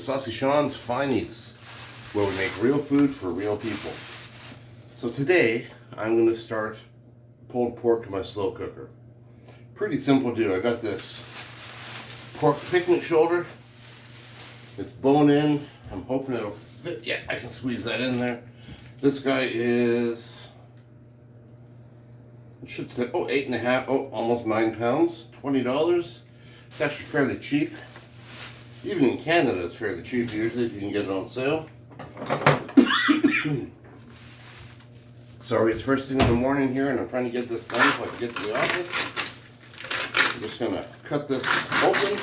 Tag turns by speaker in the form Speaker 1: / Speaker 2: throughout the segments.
Speaker 1: Saucy Sean's Fine Eats, where we make real food for real people. So today, I'm going to start pulled pork in my slow cooker. Pretty simple to do. I got this pork picnic shoulder. It's bone in. I'm hoping it'll fit. Yeah, I can squeeze that in there. This guy is, it should say, 8.5, almost 9 pounds, $20. It's actually fairly cheap. Even in Canada, it's fairly cheap usually if you can get it on sale. Sorry, it's first thing in the morning here and I'm trying to get this done so I can get to the office. I'm just going to cut this open.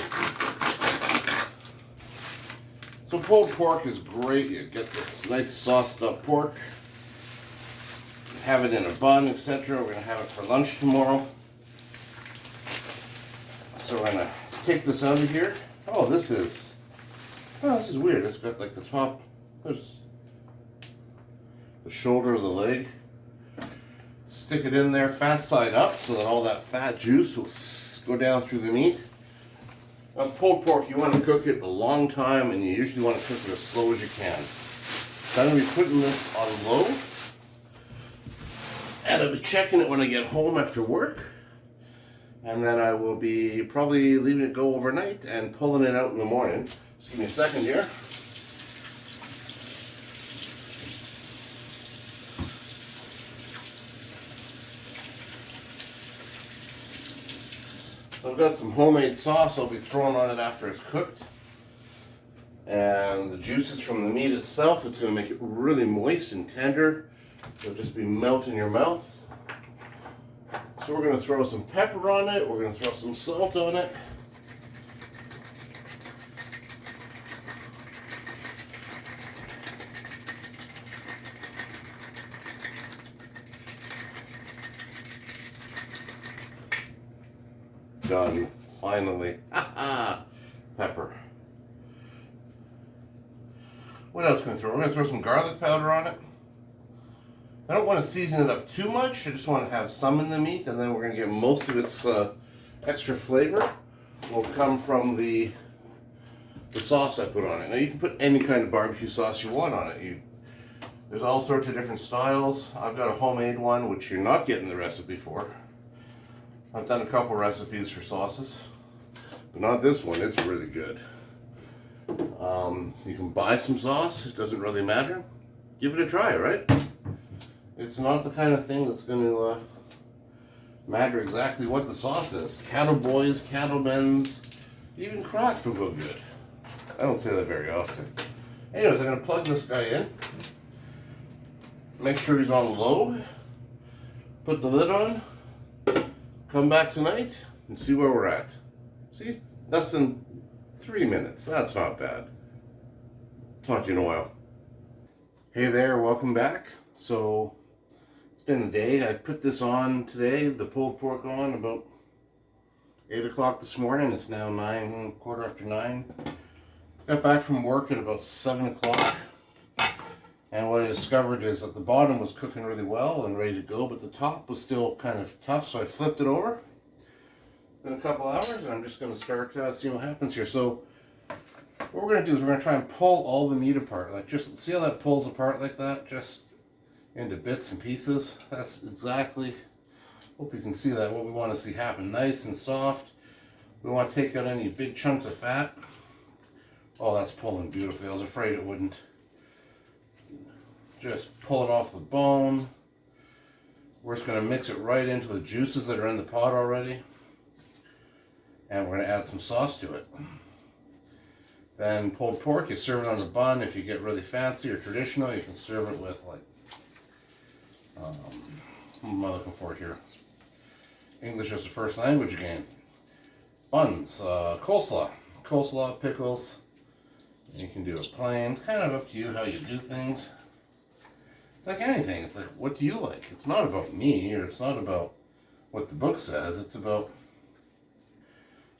Speaker 1: So pulled pork is great. You get this nice sauced up pork. Have it in a bun, etc. We're going to have it for lunch tomorrow. So we're going to take this out of here. Oh, this is weird. It's got like the top, there's the shoulder of the leg. Stick it in there, fat side up, so that all that fat juice will go down through the meat. Now, pulled pork, you want to cook it a long time, and you usually want to cook it as slow as you can. So I'm going to be putting this on low, and I'll be checking it when I get home after work. And then I will be probably leaving it go overnight and pulling it out in the morning. Just give me a second here. So I've got some homemade sauce I'll be throwing on it after it's cooked. And the juices from the meat itself, it's going to make it really moist and tender. It'll just be melt in your mouth. So we're going to throw some pepper on it, we're going to throw some salt on it. Done, finally. Pepper. What else can we throw? We're going to throw some garlic powder on it. I don't want to season it up too much. I just want to have some in the meat, and then we're going to get most of its extra flavor will come from the sauce I put on it. Now you can put any kind of barbecue sauce you want on it. There's all sorts of different styles. I've got a homemade one, which you're not getting the recipe for. I've done a couple recipes for sauces, but not this one. It's really good. You can buy some sauce. It doesn't really matter. Give it a try, right? It's not the kind of thing that's going to matter exactly what the sauce is. Cattle Boys, Cattle Men's, even Kraft will go good. I don't say that very often. Anyways, I'm going to plug this guy in. Make sure he's on low. Put the lid on. Come back tonight and see where we're at. See? Less than 3 minutes. That's not bad. Talk to you in a while. Hey there, welcome back. So, been a day. I put this on today, the pulled pork on about 8 o'clock this morning. It's now quarter after 9. Got back from work at about 7 o'clock. And what I discovered is that the bottom was cooking really well and ready to go, but the top was still kind of tough, so I flipped it over in a couple hours, and I'm just going to start seeing what happens here. So what we're going to do is we're going to try and pull all the meat apart. Like, just see how that pulls apart like that? Just into bits and pieces. That's exactly, hope you can see that, what we want to see happen. Nice and soft. We want to take out any big chunks of fat. Oh, that's pulling beautifully. I was afraid it wouldn't. Just pull it off the bone. We're just going to mix it right into the juices that are in the pot already. And we're going to add some sauce to it. Then pulled pork, you serve it on a bun. If you get really fancy or traditional, you can serve it with like, what am I looking for here? English is the first language again. Buns, coleslaw, pickles. You can do it plain. It's kind of up to you how you do things. Like anything, it's like, what do you like? It's not about me, or it's not about what the book says. It's about,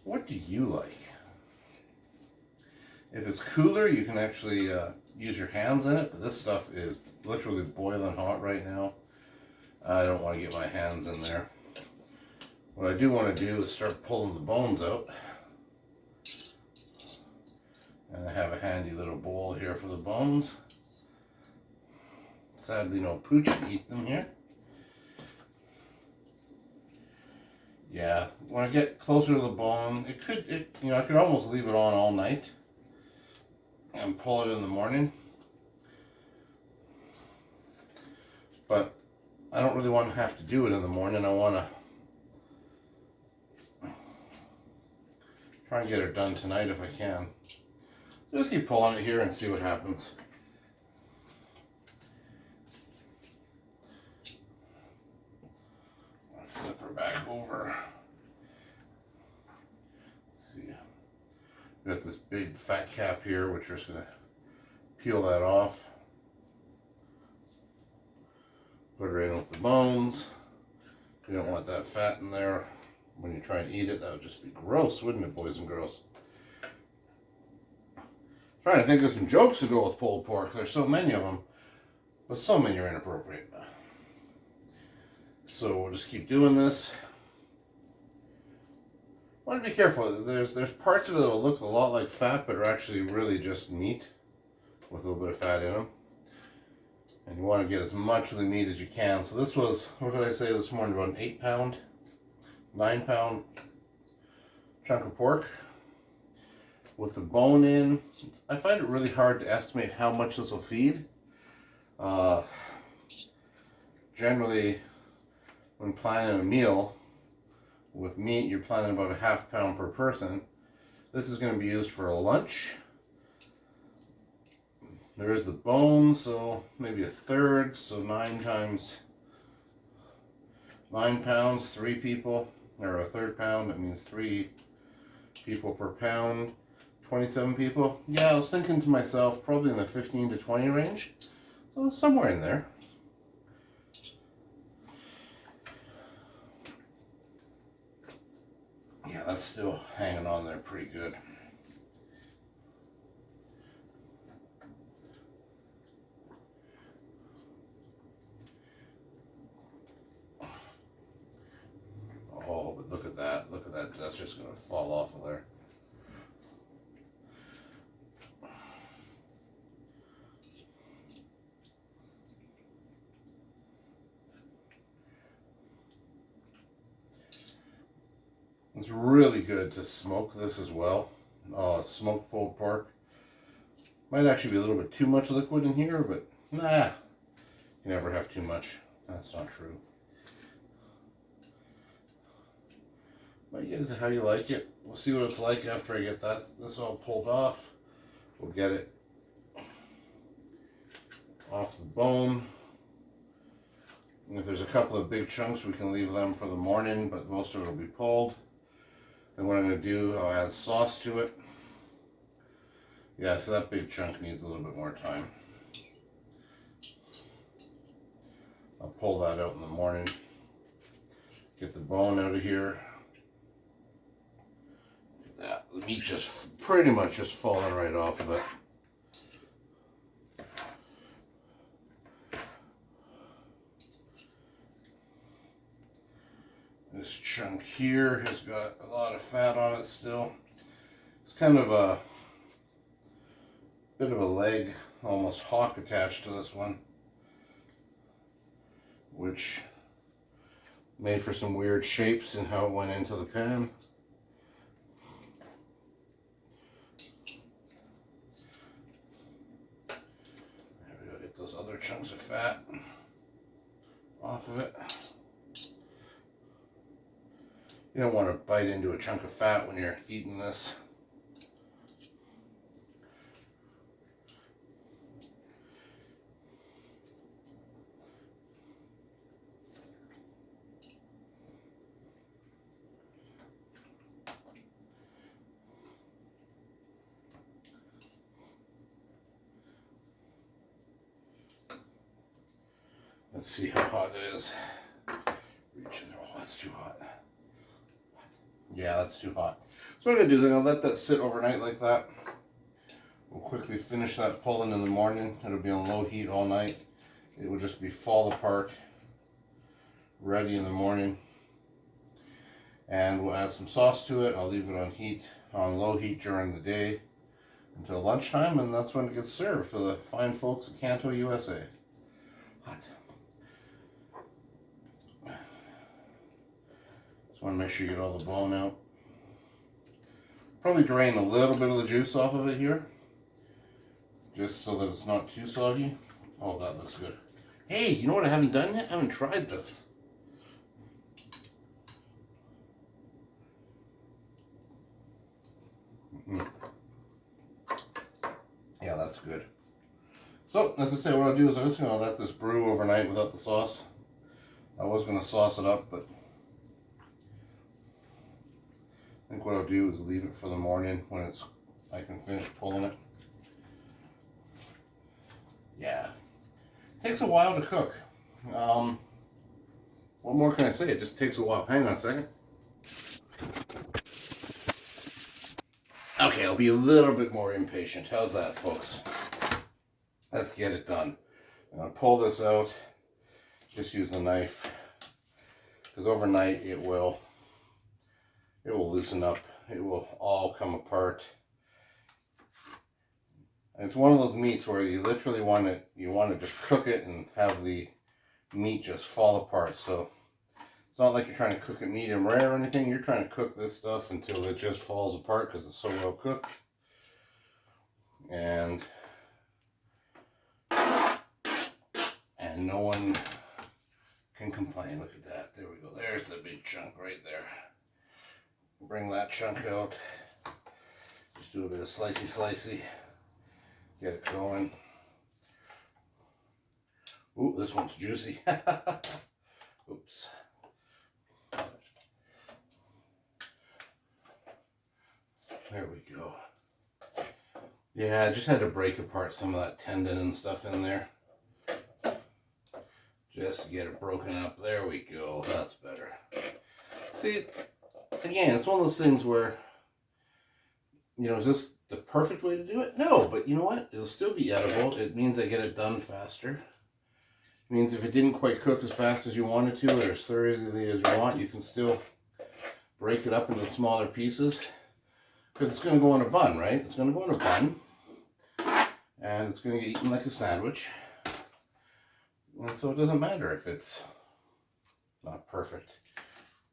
Speaker 1: what do you like? If it's cooler, you can actually use your hands in it, but this stuff is literally boiling hot right now. I don't want to get my hands in there. What I do want to do is start pulling the bones out. And I have a handy little bowl here for the bones. Sadly, no pooch to eat them here. Yeah, when I get closer to the bone, I could almost leave it on all night and pull it in the morning. But I don't really want to have to do it in the morning. I want to try and get it done tonight if I can. Just keep pulling it here and see what happens. Flip her back over. Let's see. Got this big fat cap here, which we're just going to peel that off. Put her in with the bones. You don't want that fat in there when you try and eat it. That would just be gross, wouldn't it, boys and girls? Trying to think of some jokes to go with pulled pork. There's so many of them, but so many are inappropriate. So we'll just keep doing this. I want to be careful. There's parts of it that'll look a lot like fat, but are actually really just meat with a little bit of fat in them. And you want to get as much of the meat as you can. So this was, what did I say this morning, about an 8-pound, 9-pound chunk of pork with the bone in. I find it really hard to estimate how much this will feed. Generally, when planning a meal with meat, you're planning about a 1/2 pound per person. This is going to be used for a lunch. There is the bone, so maybe 1/3, so 9 times 9 pounds, 3 people, or 1/3 pound, that means 3 people per pound, 27 people. Yeah, I was thinking to myself, probably in the 15 to 20 range, so somewhere in there. Yeah, that's still hanging on there pretty good. Oh, but look at that. Look at that. That's just going to fall off of there. It's really good to smoke this as well. Smoked pulled pork. Might actually be a little bit too much liquid in here, but nah. You never have too much. That's not true. But you get it to how you like it. We'll see what it's like after I get this all pulled off. We'll get it off the bone. And if there's a couple of big chunks, we can leave them for the morning, but most of it will be pulled. And what I'm going to do, I'll add sauce to it. Yeah, so that big chunk needs a little bit more time. I'll pull that out in the morning. Get the bone out of here. Look at that. The meat just pretty much just falling right off of it. This chunk here has got a lot of fat on it still. It's kind of a bit of a leg, almost hock attached to this one, which made for some weird shapes in how it went into the pan. There we go, get those other chunks of fat off of it. You don't want to bite into a chunk of fat when you're eating this. Let's see how hot it is. Reach in there. Oh, that's too hot. Yeah, that's too hot. So what I'm going to do is I'm going to let that sit overnight like that. We'll quickly finish that pulling in the morning. It'll be on low heat all night. It will just be fall apart, ready in the morning. And we'll add some sauce to it. I'll leave it on low heat during the day. until lunchtime, and that's when it gets served to the fine folks at Canto USA. Hot. Just want to make sure you get all the bone out. Probably drain a little bit of the juice off of it here, just so that it's not too soggy. Oh, that looks good. Hey, you know what I haven't done yet? I haven't tried this. Yeah, that's good. So, as I say, what I'll do is I'm just going to let this brew overnight without the sauce. I was going to sauce it up, but I think what I'll do is leave it for the morning when I can finish pulling it. Yeah. It takes a while to cook. What more can I say? It just takes a while. Hang on a second. Okay, I'll be a little bit more impatient. How's that, folks? Let's get it done. I'm going to pull this out. Just use the knife. Because overnight it will loosen up. It will all come apart. And it's one of those meats where you literally want to just cook it and have the meat just fall apart. So it's not like you're trying to cook it medium rare or anything. You're trying to cook this stuff until it just falls apart because it's so well cooked. And no one can complain. Look at that. There we go. There's the big chunk right there. Bring that chunk out. Just do a bit of slicey. Get it going. Ooh, this one's juicy. Oops. There we go. Yeah, I just had to break apart some of that tendon and stuff in there. Just to get it broken up. There we go. That's better. See, again, it's one of those things where, you know, is this the perfect way to do it? No, but you know what? It'll still be edible. It means I get it done faster. It means if it didn't quite cook as fast as you wanted to, or as thoroughly as you want, you can still break it up into smaller pieces. Because it's going to go in a bun, right? It's going to go in a bun. And it's going to get eaten like a sandwich. And so it doesn't matter if it's not perfect.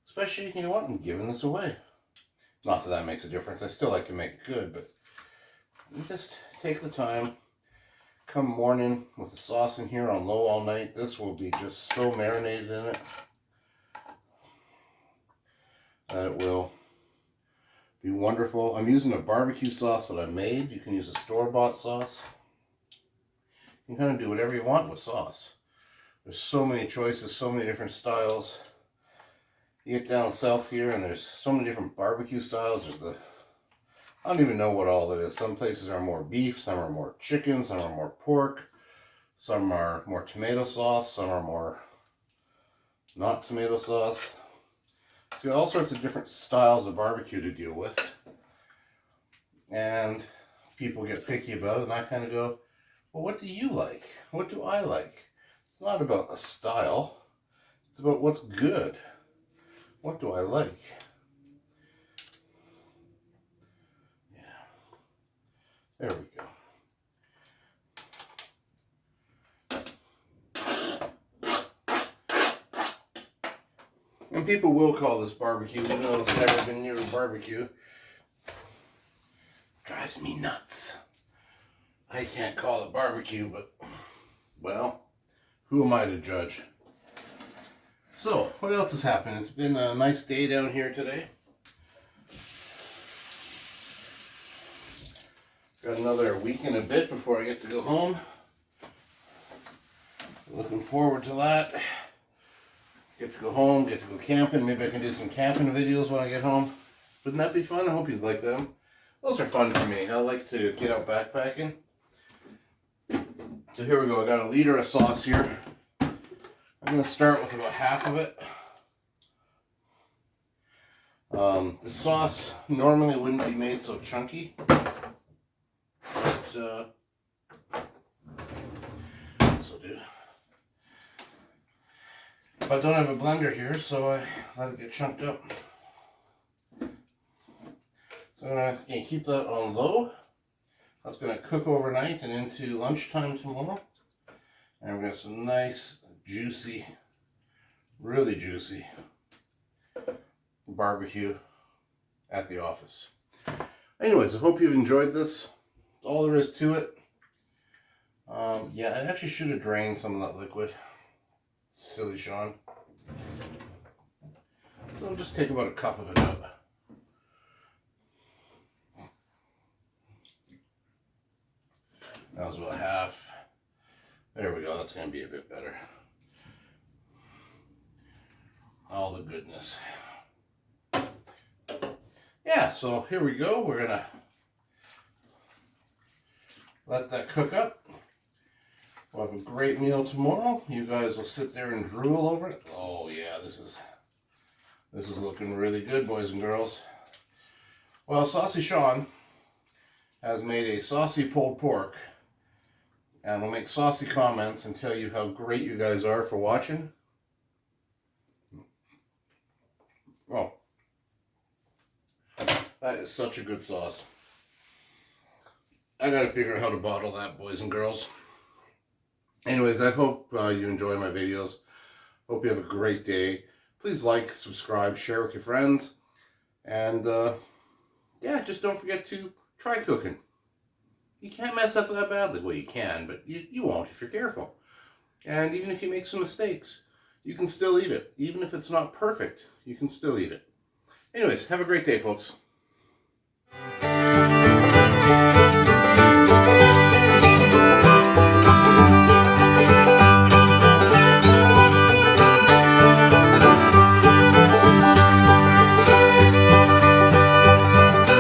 Speaker 1: Especially, you know what, I'm giving this away. Not that that makes a difference. I still like to make it good, but you just take the time. Come morning with the sauce in here on low all night. This will be just so marinated in it that it will be wonderful. I'm using a barbecue sauce that I made. You can use a store-bought sauce. You can kind of do whatever you want with sauce. There's so many choices, so many different styles. You get down south here and there's so many different barbecue styles. There's I don't even know what all it is. Some places are more beef, some are more chicken, some are more pork, some are more tomato sauce, some are more not tomato sauce. So all sorts of different styles of barbecue to deal with. And people get picky about it, and I kind of go, well, what do you like? What do I like? It's not about a style. It's about what's good. What do I like? Yeah. There we go. And people will call this barbecue, even though it's never been near a barbecue. Drives me nuts. I can't call it barbecue, but, well, who am I to judge? So, what else has happened? It's been a nice day down here today. Got another week and a bit before I get to go home. Looking forward to that. Get to go home, get to go camping. Maybe I can do some camping videos when I get home. Wouldn't that be fun? I hope you'd like them. Those are fun for me. I like to get out backpacking. So here we go. I got a liter of sauce here. I'm going to start with about half of it. The sauce normally wouldn't be made so chunky. But, this will do. I don't have a blender here, so I let it get chunked up. So I'm going to keep that on low. That's going to cook overnight and into lunchtime tomorrow. And we've got some nice, juicy, really juicy barbecue at the office. Anyways, I hope you've enjoyed this. That's all there is to it. Yeah, I actually should have drained some of that liquid. Silly Sean. So I'll just take about a cup of it out. That was about half. There we go. That's going to be a bit better. All the goodness. Yeah, so here we go. We're going to let that cook up. We'll have a great meal tomorrow. You guys will sit there and drool over it. Oh yeah, this is looking really good, boys and girls. Well, Saucy Sean has made a saucy pulled pork, and we'll make saucy comments and tell you how great you guys are for watching. Oh, that is such a good sauce. I gotta figure out how to bottle that, boys and girls. Anyways, I hope you enjoy my videos. Hope you have a great day. Please like, subscribe, share with your friends. And yeah, just don't forget to try cooking. You can't mess up that badly. Well, you can, but you won't if you're careful. And even if you make some mistakes, you can still eat it. Even if it's not perfect, you can still eat it. Anyways, have a great day, folks.